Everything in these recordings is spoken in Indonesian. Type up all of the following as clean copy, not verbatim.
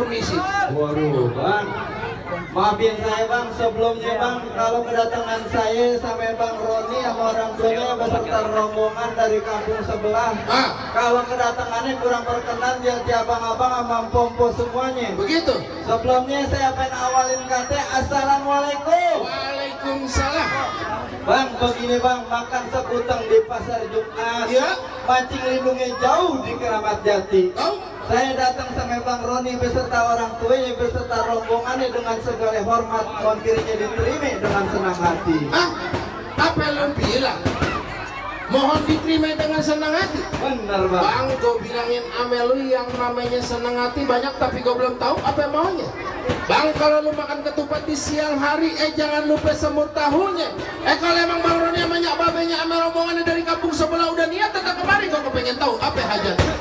permisi. Waduh bang, maafin saya bang sebelumnya bang, kalau kedatangan saya sama Bang Roni sama orang tuanya beserta rombongan dari kampung sebelah. Kalau kedatangannya kurang berkenan dia abang-abang sama pompo semuanya. Begitu. Sebelumnya saya pengen awalin kata assalamualaikum. Waalaikumsalam. Bang, begini bang, makan sekutang di pasar Jumat. Ya. Mancing lindungnya jauh di Keramat Jati. Tahu? Saya datang sama Bang Roni beserta orang tuanya beserta rombongannya dengan segala hormat, mohon dirinya diterima dengan senang hati. Apa lu bilang? Mohon diterima dengan senang hati. Bener bang. Bang, gue bilangin ame lu yang namanya senang hati banyak, tapi gue belum tahu apa maunya. Bang, kalau lu makan ketupat di siang hari, jangan lupa semur tahunya. Kalau emang Bang Roni sama nyak babenya ame rombongannya dari kampung sebelah udah niat tetap kemari, gue kepengen tahu apa hajatnya.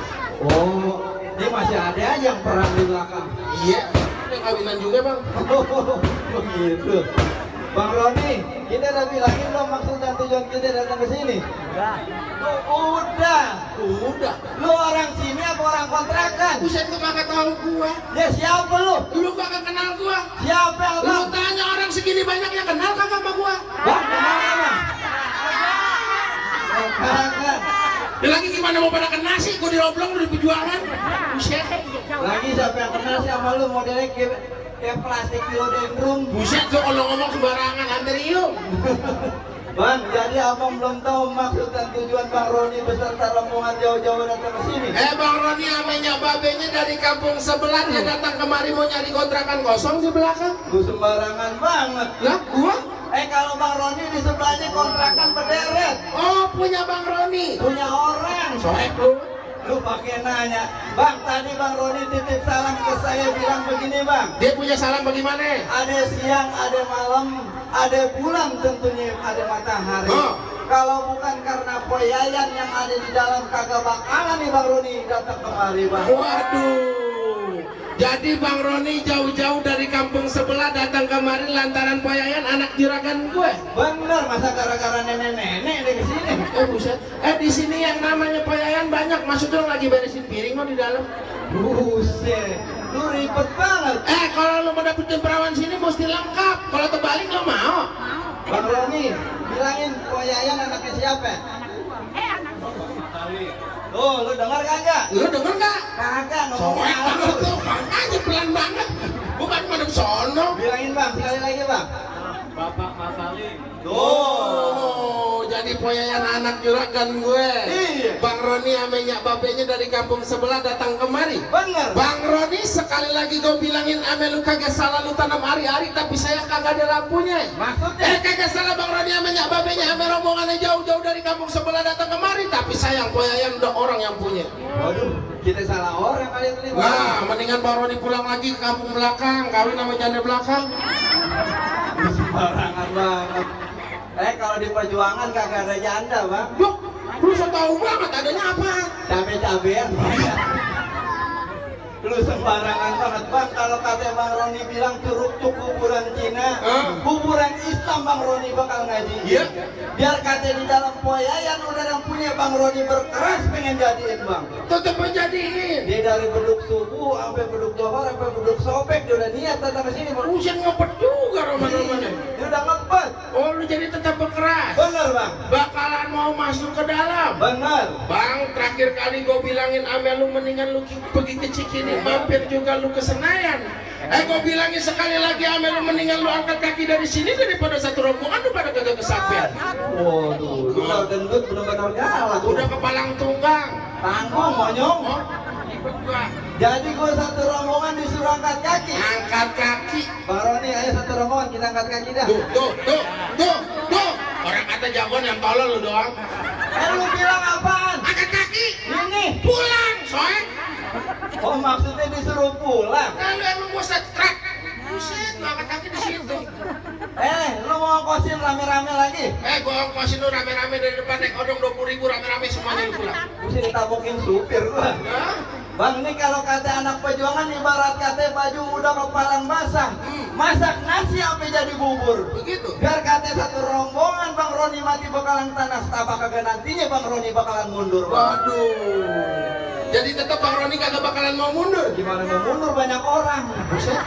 Oh, ini masih ada aja yang perang di belakang. Iya, ada kawinan juga bang. Oh, begitu. Bang Roni, kita udah bilangin lo maksud dan tujuan kita datang ke sini. Udah. Lu orang sini apa orang kontrakan? Buset, lu kagak tahu gua. Ya siapa lu? Lu kagak kenal gua. Siapa Lu abang? tanya orang segini banyaknya kenal kagak sama gua? Bang, kenal bang? Kagak. Ya lagi gimana mau pada kena sih? Gua diroblong, udah dijualan. Buset. Lagi siapa yang kenal sih sama lu modelnya kayak plastik philodendron. Buset, lu kalau ngomong sembarangan, hampir iu. Bang, jadi abang belum tahu maksud dan tujuan Bang Roni beserta rombongan jauh-jauh datang ke sini. Bang Roni amenya babenya dari kampung sebelah, dia datang kemari mau nyari kontrakan kosong di belakang. Lu sembarangan banget. Lah, gua? Kalau Bang Roni di sebelahnya kontrakan berderet. Oh, punya Bang Roni. Punya orang. Soek lu. Lu pakai nanya. Bang, tadi Bang Roni titip salam ke saya bilang begini bang. Dia punya salam bagaimana? Ada siang, ada malam, ada bulan tentunya, ada matahari. Kalau bukan karena poyayan yang ada di dalam kagak bakalan nih Bang Roni datang kemari bang. Waduh. Jadi Bang Roni jauh-jauh dari kampung sebelah datang kemari lantaran poyayan anak juragan gue. Bener, masa gara-gara nenek-nenek di sini. Buset. Di sini yang namanya poyayan banyak. Maksudnya lagi beresin piring lo di dalam. Buset, lu ribet banget. Kalau lo mau dapetin perawan sini mesti lengkap. Kalau terbalik lo mau? Bang Roni, bilangin poyayan anaknya siapa? Tuh, lu dengar kagak? Lu denger gak? Kagak, ngomong Soek salah banget lu. lo, makanya pelan banget. Bukan madep sono. Bilangin bang, sekali lagi bang. Bapak Matali. Oh, jadi poyayan anak juragan gue. Iya. Bang Roni amenya babenya dari kampung sebelah datang kemari. Bener. Bang Roni, sekali lagi gue bilangin ame lu kagak salah, lu tanam hari-hari tapi saya kagak ada lampunya. Maksudnya? Kagak salah Bang Roni amenya babenya ame rombongannya jauh-jauh dari kampung sebelah datang kemari, tapi sayang poyayan udah orang yang punya. Waduh, kita salah orang kali ini bang. Nah, mendingan Bang Roni pulang lagi ke kampung belakang, kawin sama janda belakang. Sembarangan banget. Kalau di perjuangan kagak ada janda bang. Yuk, lu so tau banget adanya apa? Cabe-cabean. Lu sembarangan banget bang. Kalau kata Bang Roni bilang curug cuk kuburan Cina, kuburan Islam Bang Roni bakal ngaji. Iya. Biar kata di dalam poyayan udah yang punya Bang Roni berkeras pengen jadiin bang. Tetep menjadiin. Dia dari beduk subuh sampai beduk dohor sampai beduk sobek dia udah niat datang ke sini bang. Buset, ngepet juga roman-romannya. Dia udah ngepet. Oh, lu jadi tetap berkeras. Bener bang. Bakalan mau masuk ke dalam. Bener. Bang, terakhir kali gue bilangin ame lu mendingan lu pergi ke Cikini, mampir juga lu ke Senayan. Gue bilangin sekali lagi ame lu mendingan lu angkat kaki dari sini daripada satu rombongan lu pada kagak kesampaian. Waduh, lu udah gendut bener-bener galak. Udah ke Palang Tunggang. Tanggung monyong. Oh, ikut gua. Jadi gue satu rombongan disuruh angkat kaki. Angkat kaki. Bang Roni, ayo satu rombongan kita angkat kaki dah. Tuh. Orang kata jagoan yang tolol lu doang. Lu bilang apaan? Angkat kaki. Ini. Pulang, soek. Oh maksudnya disuruh pulang. Lalu emang gua setrek. Buset, lu angkat kaki di situ. Lu mau kosin rame-rame lagi? Gua ongkosin lu rame-rame dari depan naik odong 20.000 rame-rame semuanya lu pulang. Mesti ditabokin supir gua. Hah? Bang, ini kalau kata anak perjuangan ibarat kata baju udah kepalang basah. Masak nasi sampai jadi bubur. Begitu. Biar kata satu rombongan Bang Roni mati bakalan tanah, setapak kagak nantinya Bang Roni bakalan mundur. Bang. Waduh. Jadi tetap Bang Roni kagak bakalan mau mundur. Gimana mau mundur, banyak orang. Buset,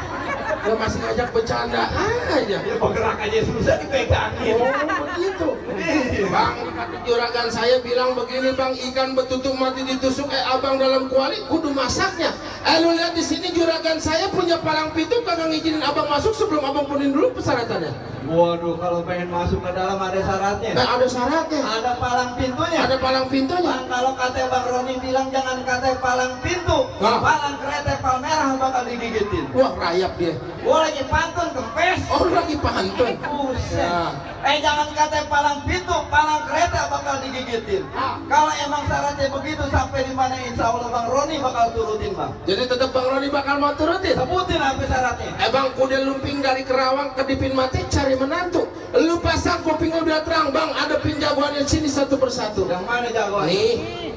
lo masih ngajak bercanda aja. Ya bergerak aja susah dipegangin. Oh begitu. Bang, kata juragan saya bilang begini bang, ikan betutuk mati ditusuk abang dalam kuali kudu masaknya. Lu lihat di sini juragan saya punya palang pintu kagak ngizinin abang masuk sebelum abang punin dulu persyaratannya. Waduh, kalau pengen masuk ke dalam ada syaratnya. Nah, ada syaratnya. Ada palang pintunya. Ada palang pintunya. Bang, kalau kata Bang Roni bilang jangan kata palang pintu, palang kereta palmerah bakal digigitin. Wah, rayap dia. Gua lagi pantun kempes. Oh, lagi pantun. Buset. Nah. Jangan kata palang pintu, palang kereta bakal digigitin. Kalau emang syaratnya begitu sampai di mana insya Allah Bang Roni bakal turutin bang. Jadi tetap Bang Roni bakal mau turutin. Sebutin apa syaratnya? Bang, kuda lumping dari Kerawang ke Dipin Mati cari menantu. Lu pasang kuping udah terang bang, ada pin jagoannya sini satu persatu. Yang mana jagoan? Nih.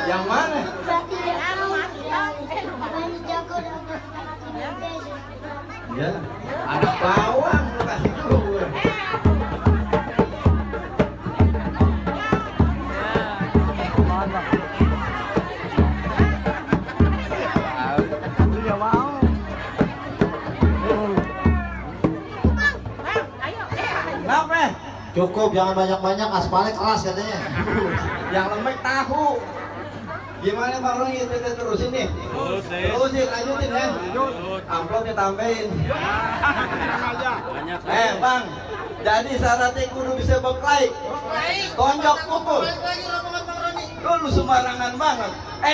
Yang mana? Ya, ada bawang lu kasih dulu gue. Kenapa? Cukup, jangan banyak-banyak, aspalnya keras katanya. Yang lembek tahu. Gimana Bang Roni kita terusin nih? Terusin, lanjutin ya. Amplopnya tambahin. Bang, jadi syaratnya kudu bisa berkelahi. Tonjok pukul. Lu sembarangan banget.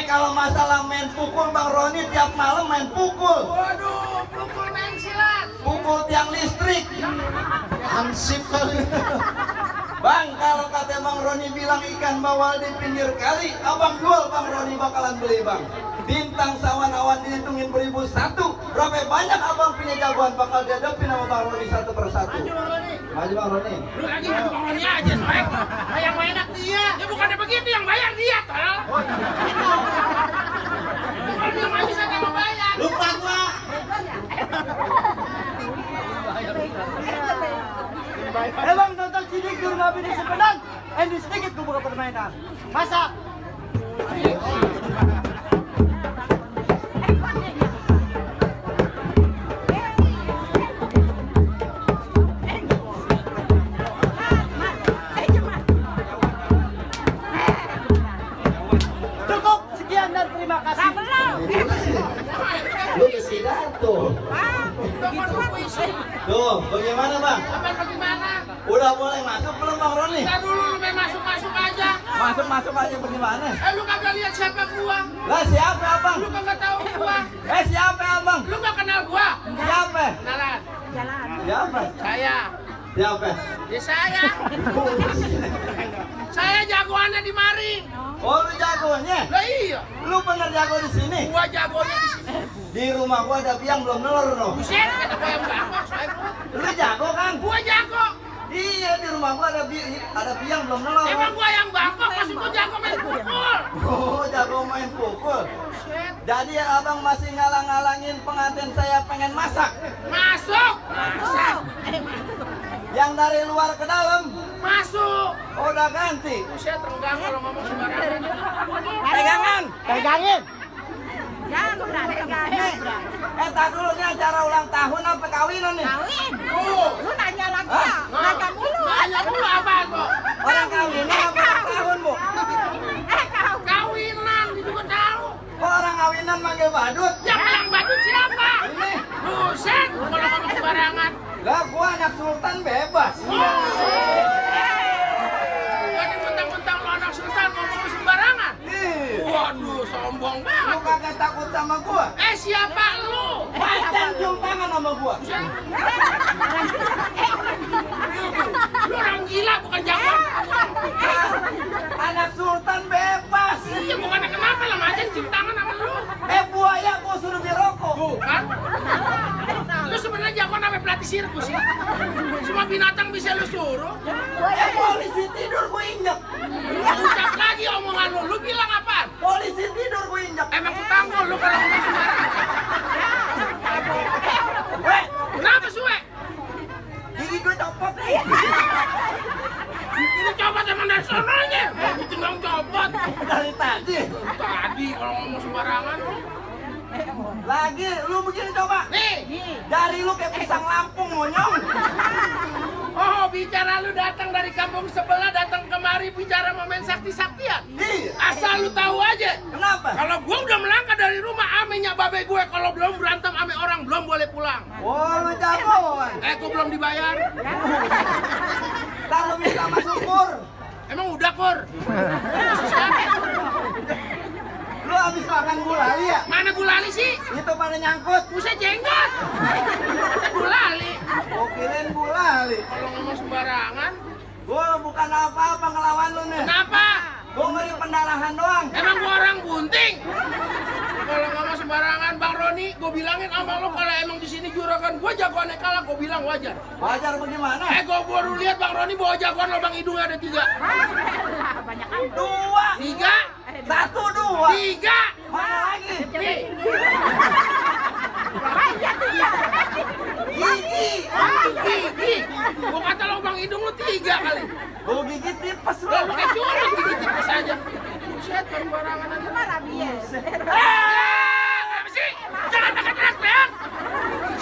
Kalau masalah main pukul Bang Roni tiap malam main pukul. Waduh, pukul main silat. Pukul tiang listrik. Ansip kali. Bang, kalau kata Bang Roni bilang ikan bawal di pinggir kali, abang jual Bang Roni bakalan beli bang. Bintang sawan-awan dihitungin beribu satu. Berapa banyak abang punya jagoan bakal dihadapin sama Bang Roni satu persatu. Maju Bang Roni. Lu lagi Bang Roni aja, Soek. Yang enak dia. Ya bukannya begitu, yang bayar dia, tolong. Kalau dia nggak bisa kamu bayar. Lupa gua. Bang, nonton sidik di rumah bini sepedan. Ini sedikit gue buka permainan. Masak. Cukup, sekian dan terima kasih. Lu mesti tuh. Tuh, bagaimana bang? Udah boleh masuk belum Bang Roni? Kita dulu lu main masuk-masuk aja. Masuk aja bagaimana? Lu kagak lihat siapa gua? Lah siapa abang? Lu kagak tahu gua. Siapa abang? Lu gak kenal gua? Siapa? Kenalan. Siapa? Saya. Siapa? Ya saya. Saya jagoannya di mari. Oh lu jagonya? Lah iya. Lu bener jago di sini? Gua jagonya di sini. Di rumah gua ada biang belum nelur no. Buset, kata gua yang jago, Soek. Lu jago kan? Gua jago. Iya di rumah gua ada biang belum nelur. Emang gua yang bangkok, masih gua jago main pukul. Oh jago main pukul. Jadi abang masih ngalang-ngalangin pengantin saya pengen masak. Masuk. Masak. Yang dari luar ke dalam Masuk. oh, udah ganti. Buset, renggang kalau ngomong sembarangan. Pegangan. Pegangin. Tak dulu nih acara ulang tahun apa kawinan nih? Lu nanya lagi ya? Nanya dulu. Nanya dulu apa kok? Orang kawinan apa ulang tahun bu? Kau. Kawinan, dia juga tahu. Kok orang kawinan manggil badut? Yang bilang badut siapa? Ini. Buset, kalau ngomong sembarangan. Lah gua anak sultan bebas. Jadi mentang-mentang lo anak sultan ngomong sembarangan. Waduh, sombong Lu banget. kagak takut sama gua? Siapa lu? Paten cium tangan sama gua. Lu orang gila bukan jagoan. Anak sultan bebas. Iya, bukannya kenapa lah macam cium tangan sama lu. Buaya gua suruh dirokok. Bukan. Lu sebenarnya jagoan sampai pelatih sirkus ya. Semua binatang bisa lu suruh. Polisi tidur gua injek. Ucap lagi omongan lu. Lu bilang apaan? Polisi tidur gua injek. Emang ku tanggul lu kalau ngomong sembarangan. Weh, Kenapa suwe? gigi gue copot nih. Ini copot emang dari sononya. Mau tinggal copot. Dari tadi. Tadi kalau ngomong sembarangan lu. Lagi, lu begini coba. Nih. Dari lu kayak pisang Lampung, monyong. Oh, bicara lu datang dari kampung sebelah, datang kemari bicara mau main sakti-saktian. Iya. Asal lu tahu aja. Kenapa? Kalau gua udah melangkah dari rumah, amenya babe gue kalau belum berantem ame orang belum boleh pulang. Oh, lu jagoan. Gua belum dibayar. Ntar lu minta sama syukur. Emang udah, Kur? Lu habis makan gulali ya? Mana gulali sih? Itu pada nyangkut. Buset jenggot. Gulali. Gua kirain gulali. Kalau ngomong sembarangan, Gua bukan apa-apa ngelawan lu nih. kenapa? Gua ngeri pendarahan doang. Emang gua orang bunting? Kalau ngomong sembarangan, Bang Roni, gua bilangin sama lo kalau emang di sini juragan gua jagoannya kalah, gua bilang wajar. Wajar bagaimana? Gua baru lihat Bang Roni bawa jagoan lubang hidungnya ada 3. Banyak kan. 2, 3, 1, 2. 3. Mana lagi? Nih, Gigi. gigi. Gua kata lubang hidung lu 3 kali. Gua gigi tipes lu. Lu kayak curut gigi tipis aja. Buset, sembarangan aja. Rabies. Apa sih? Jangan pakai teriak-teriak.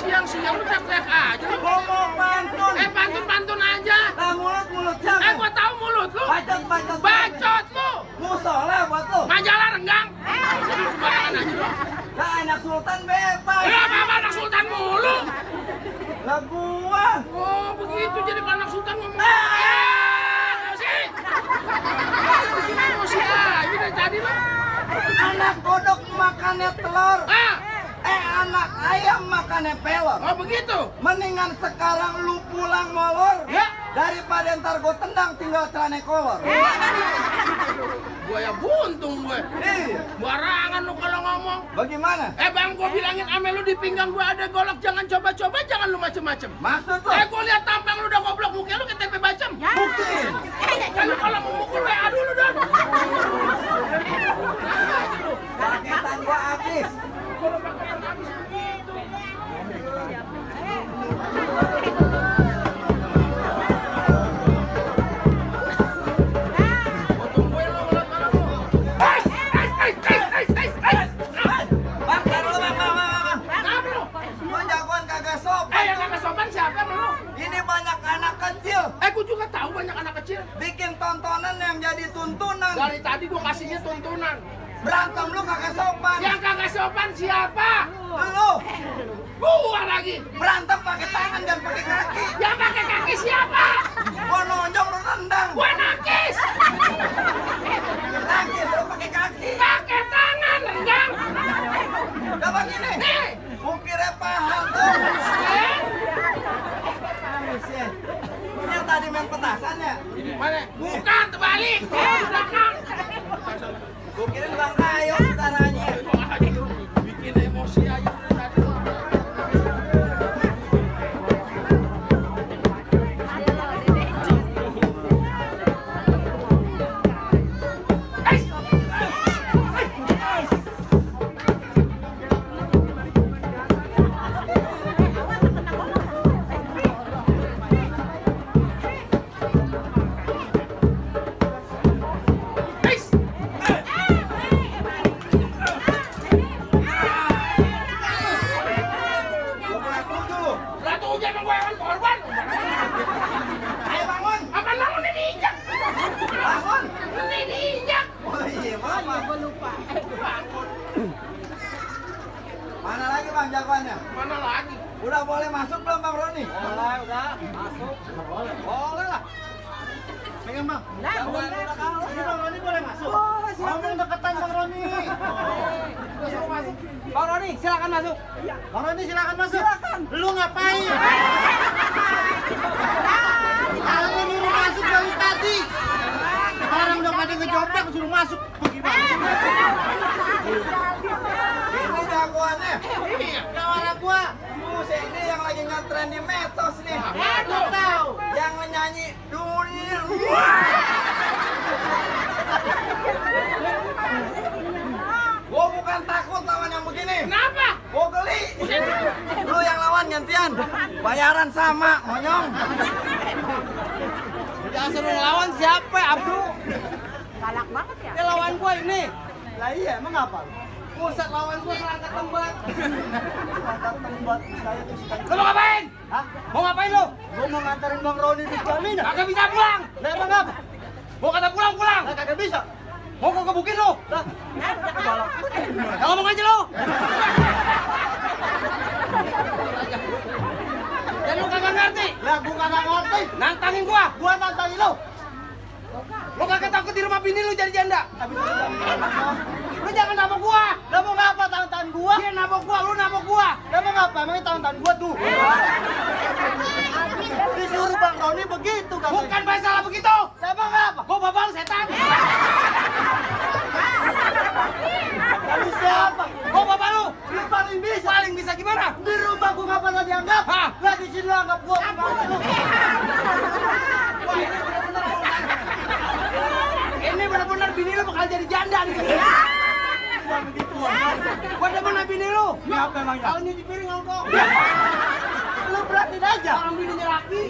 Siang-siang lu teriak-teriak aja lu. Gua mau pantun. Pantun-pantun aja. Nah, mulut siapa? Gua tahu mulut lu. Bacot. Bacot lu. Musola buat lu. Majalah renggang. Sembarangan aja lu. Nah, anak sultan bebas. Lu apa anak sultan mulu? Lah gua. Oh, begitu jadi anak sultan ngomong. Apa sih? Emosi aja dari tadi lu. Anak kodok makannya telur. Anak ayam makannya pelor. Oh, begitu. Mendingan sekarang lu pulang molor. Ya. Daripada ntar gua tendang tinggal celana kolor. Gua ya buntung gue. Iya. Barangan lu kalau ngomong. Bagaimana? Bang, gua bilangin ame lu di pinggang gua ada golok, jangan coba-coba, jangan lu macem-macem. Maksud lu? Gua lihat tampang lu udah goblok, muka lu kayak tempe bacem. Buktiin. Kalau mau mukul WA dulu dong. Paketan gua habis. Potong gue lu, ngeliat mana lu. Bang, taruh lu, bang. Kenapa lu? Gua jagoan kagak sopan. Yang kagak sopan siapa sama lu? Ini banyak anak kecil. Gua juga tahu banyak anak kecil. Bikin tontonan yang jadi tuntunan. Dari tadi gua kasihnya tuntunan. Berantem lu kagak sopan. Yang kagak sopan siapa? Lu Gua lagi. berantem pakai tangan dan pakai kaki. Yang pakai kaki siapa? Gua nonjok lu nendang. Gua nakis. Nangis lu pakai kaki. Pakai tangan, renggang. Udah begini. Nih. Ukirnya paham tuh. Ini yang tadi main petasan ya? Mana? Bukan, terbalik. Belakang. Gua kirain Bang Kayo saudaranya. Bikin emosi aja dari tadi. Gua mulai dulu. Ratu hujan emang gue yang korban. Ayo bangun. Apa lu nih diinjak? Bangun. Ini diinjak. Oh iya, maaf. Gue lupa. Bangun. Mana lagi Bang jagoannya? Mana lagi? Udah boleh masuk belum Bang Roni? Boleh, udah. Masuk. Boleh lah. Pengen bang. Lah, belum dah. Ini bang Roni boleh masuk. Boleh, silakan. Ngomong deketan bang Roni. Bang Roni, silakan masuk. Bang Roni silakan masuk. Silakan. Lu ngapain? Kalau lu nyuruh masuk dari tadi. Orang udah pada ngejobrak suruh masuk. Bagaimana? Ini jagoannya. Iya. Kawan gua. Buset, ini yang lagi ngetren di medsos nih. Apa? Tahu. Yang nyanyi dunia. Gua bukan takut lawan yang begini. Kenapa? Mau geli. Lu yang lawan gantian. Bayaran sama, monyong. Yang suruh lawan siapa, Abdu? Galak banget ya. Dia lawan gua ini. Lah iya, emang apa? Pusat lawan gua selangkah tembat. Angkat tembat saya tuh sekali. Lu mau ngapain? Hah? Mau ngapain lu? Gua mau nganterin Bang Roni di Jamina. Kagak bisa pulang. Lah emang apa? Mau kata pulang. Lah kagak bisa. Mau gua kebukin lu. Lah, galak. Ya ngomong aja lu. Dan lu kagak ngerti. Lah gua kagak ngerti. Nantangin gua. Gua nantangin lu. Lu kagak takut di rumah bini lu jadi janda. Habis itu lah. Lu jangan nabok gua. Lah mau ngapa tangan gua? Dia nabok gua, lu nabok gua. Lah mau ngapa? Emangnya tangan gua tuh. Disuruh Bang Roni begitu kan. Bukan masalah begitu. Lah emang ngapa? Gua babang setan. Lalu siapa? Gua bapak lu. Lu paling bisa. Paling bisa gimana? Di rumah gua ngapa nggak dianggap? Hah? Lah di sini lu anggap gua pembantu lu. Wah, ini benar-benar urusan. Ini benar-benar bini lu bakal jadi janda nih. Jangan begitu. Gua demen sama bini lu. Kenapa emangnya? Kalau nyuci piring ngongkong. Lu beratin aja. Orang bininya laki.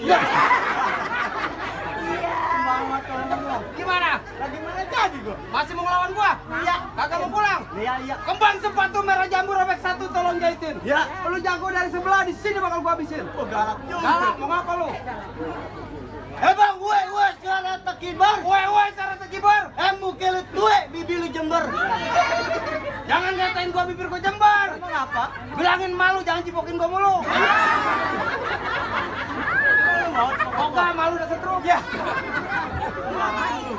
Banget orang lu. Gimana? Lagi mana jadi gua? Masih mau ngelawan gua? Iya. Kagak mau pulang? Iya. Kembang sepatu merah jambu robek 1 tolong jahitin. Ya. Lu jago dari sebelah di sini bakal gua habisin. Oh galak juga. Galak, mau ngapa lu? Bang, gue sekarang tekibar. Woi, cara tekibar. Muka lu tue, bibi lu jember. Jangan ngatain gua bibir gua jembar. Emang apa? Bilangin malu, jangan cipokin gua mulu. Oga, malu udah setruk. Ya.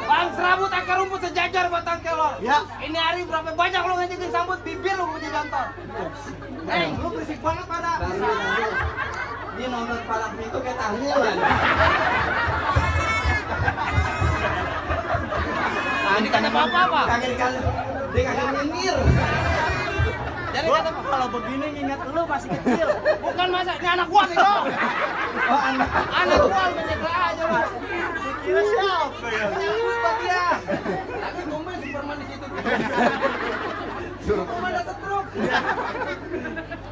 Bang serabut akar rumput sejajar batang kelor. Ya. Ini hari berapa banyak lu ngejekin sambut bibir lu punya jantor. Lu berisik banget pada. Ini nonton palak itu kayak tahlilan. Ini kata apa-apa. Kagak dikasih, dia kagak nyengir. Jadi Gua kata kalau begini nginget lu masih kecil. bukan masa ini anak gua gitu. Oh anak. Anak gua menyegel aja lu. Kira siapa ya? Buat dia. Lagi tumben Superman di situ. Superman udah setruk.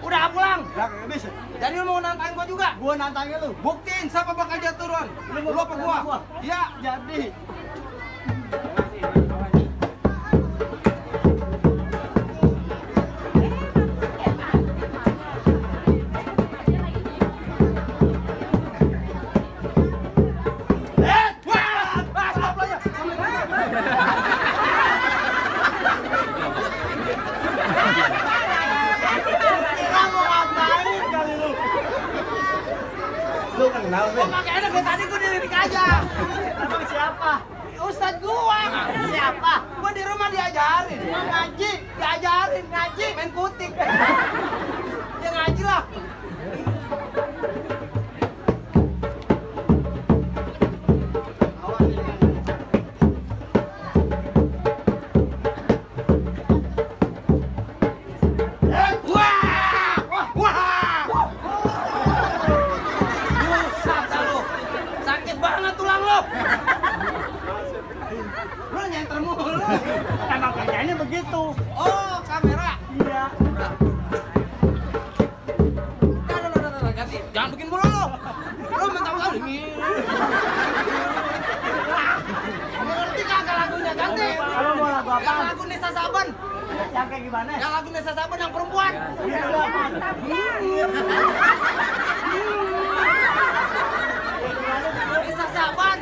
Udah pulang. Lah kagak bisa. Jadi lu mau nantangin gua juga? Gua nantangin lu. Buktiin siapa bakal jatuh turun. Lu apa gua? Iya. Jadi. Kira mau ngapain kali lu? Lu kenal Gua Ben? pakai enak dari tadi gua dilirik aja. Emang siapa? Ustad gua. Siapa? Gua di rumah diajarin. Ngaji. Diajarin ngaji, main kutik. Ya ngaji lah. Buset dah lu. Sakit banget tulang lu. Lu nyenter mulu. Emang kerjanya begitu. Oh, kamera. Iya. Nah, ganti. Jangan bikin mulu lu. Lu mentang-mentang ini. Ngerti kagak lagunya ganti? Kalau mau lagu Yang apa? lagu Nisa Saban. Yang kayak gimana? Yang lagu Nisa Saban yang perempuan. Nisa Saban.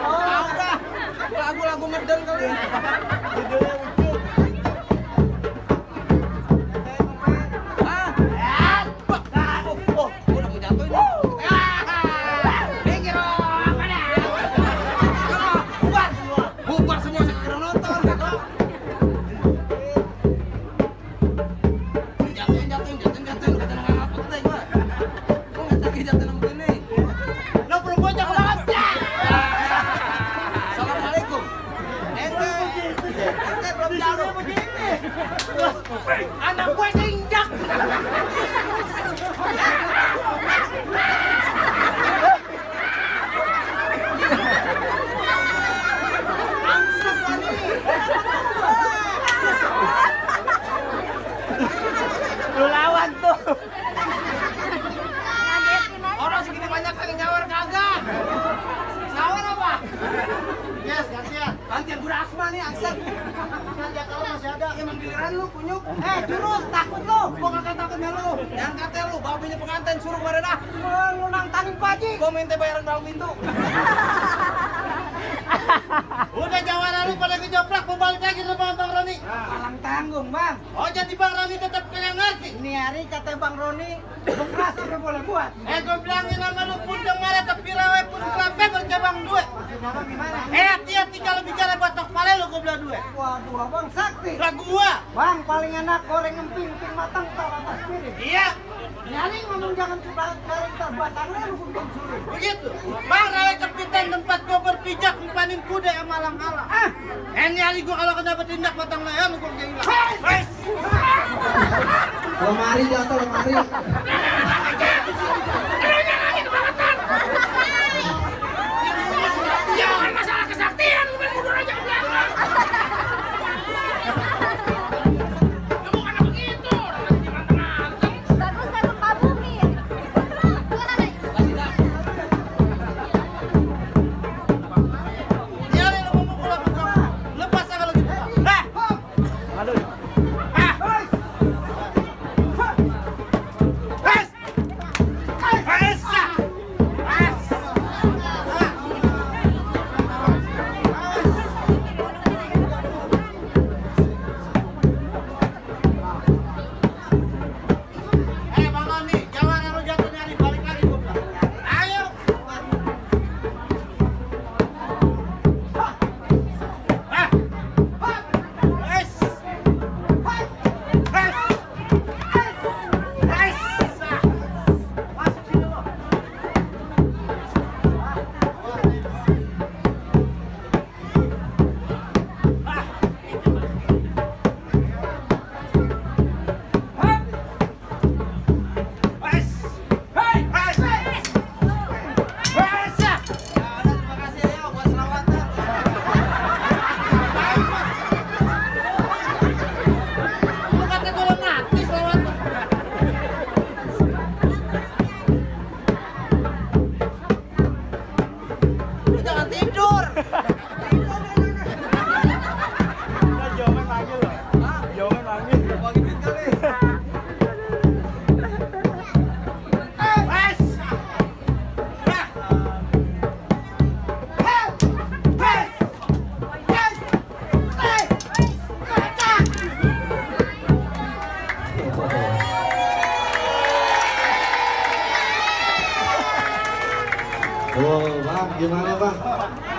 Ah, udah. Lagu-lagu medel kali. Judulnya Ucup. Ah. Oh, udah mau jatuh ini. Minggir, mana? Bubar. Bubar semua sekarang nonton gitu. Jatuhin. Kata nama apa tuh gua? Gua nggak lagi jatuhin sama begini. Lo perempuan jangan banget. Assalamualaikum. Ente belum jauh begini. Anak gue seinjak. Angsep kali. nih angser. Ya kalau masih ada. Emang giliran lu kunyuk. Curut, takut lu. Gua kagak takut sama lu. Yang kata lu, babinya pengantin suruh kemarin ah. Lu nantangin Pak Haji. Gua minta bayaran bawang pintu. Udah jawara lu pada kejoprak, mau balik lagi sama Bang Roni. Palang tanggung, Bang. Oh jadi Bang Roni tetap kagak ngerti. Ini hari kata Bang Roni, keras apa boleh buat. Gua bilangin sama lu pundang marah tapi rawe pun kelape bercabang duit. Maksudnya Bang gimana? Hati-hati kalau bicara batok pale lu gua bilang duit. Waduh, Abang sakti. Lah gua. Bang, paling enak goreng emping matang taruh atas piring. Iya. Nyari ngomong jangan goreng terbatangnya lu kuntung suruh. Begitu. Bang rawe kepitan tempat gua berpijak ngumpanin kuda yang malang-alang. Ini hari gua kalau kena bertindak batang leher gua hilang. Wes. Lemari jatuh, lemari. Jangan masalah kesaktian, lu main mundur aja ke belakang. Ya bukan begitu, nanti dimanteng-manteng. Bagus kan gempa bumi. Dia ada yang mau mukul aku kamu. Lepas aja kalau gitu. Aduh. Bang Roni, jangan lu jatuh nyari balik lagi gua bilang. Ayo. Masuk sini lu. Terima kasih ya buat selawatan. Lu kata gua udah mati selawat. Lu jangan tidur. Jangan manggil loh. Jangan manggil. Bagi duit kali. Wes. Oh bang, gimana bang?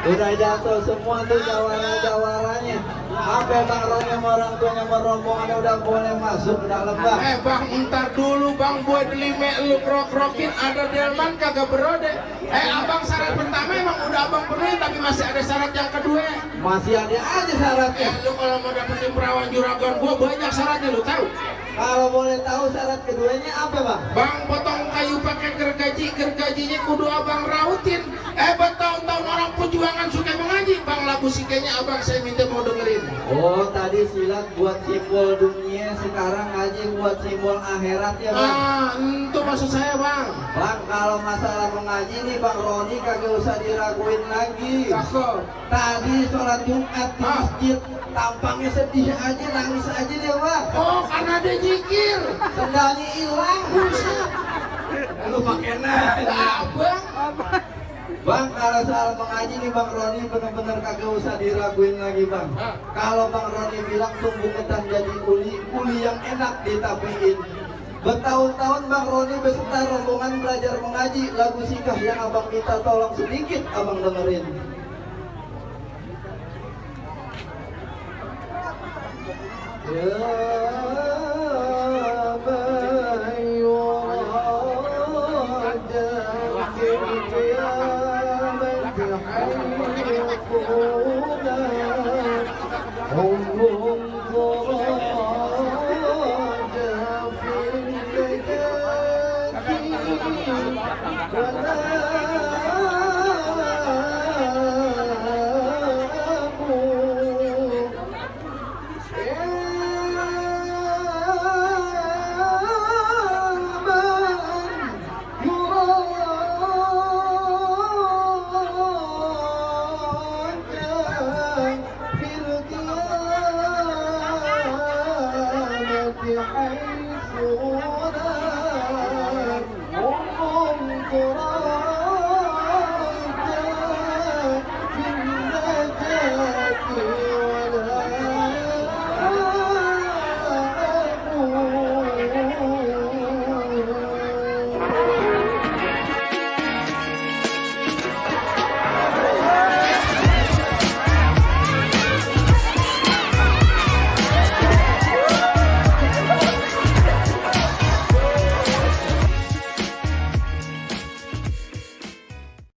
Udah jatuh semua tuh jawara-jawaranya. Sampai Bang Roni sama orang tuanya sama rombongannya udah boleh masuk ke dalam bang. Bang, entar dulu bang, buat lime lu krok-krokin ada delman kagak berode. Abang syarat pertama emang udah abang penuhi, tapi masih ada syarat yang kedua. Masih ada aja syaratnya. Lu kalau mau dapetin perawan juragan gua banyak syaratnya, lu tahu? Kalau boleh tahu syarat keduanya apa bang? Bang potong kayu pakai gergajinya kudu abang rautin. Bertahun-tahun orang perjuangan suka mengaji. Bang lagu sikenya abang saya minta mau dengerin. Oh tadi silat buat simbol dunia, sekarang ngaji buat simbol akhirat ya bang. Itu maksud saya bang. Bang kalau masalah mengaji nih Bang Roni kagak usah diraguin lagi. Cakep. Tadi sholat Jumat di masjid tampangnya sedih aja, nangis aja dia bang. Oh karena dia jikir. Sendalnya hilang. Lu pakai Abang. Bang kalau soal mengaji nih Bang Roni bener-bener kagak usah diraguin lagi bang. Kalau Bang Roni bilang tumbuh ketan jadi uli yang enak ditapiin. Bertahun-tahun Bang Roni beserta rombongan belajar mengaji. Lagu sikah yang abang minta tolong sedikit abang dengerin. Ya هم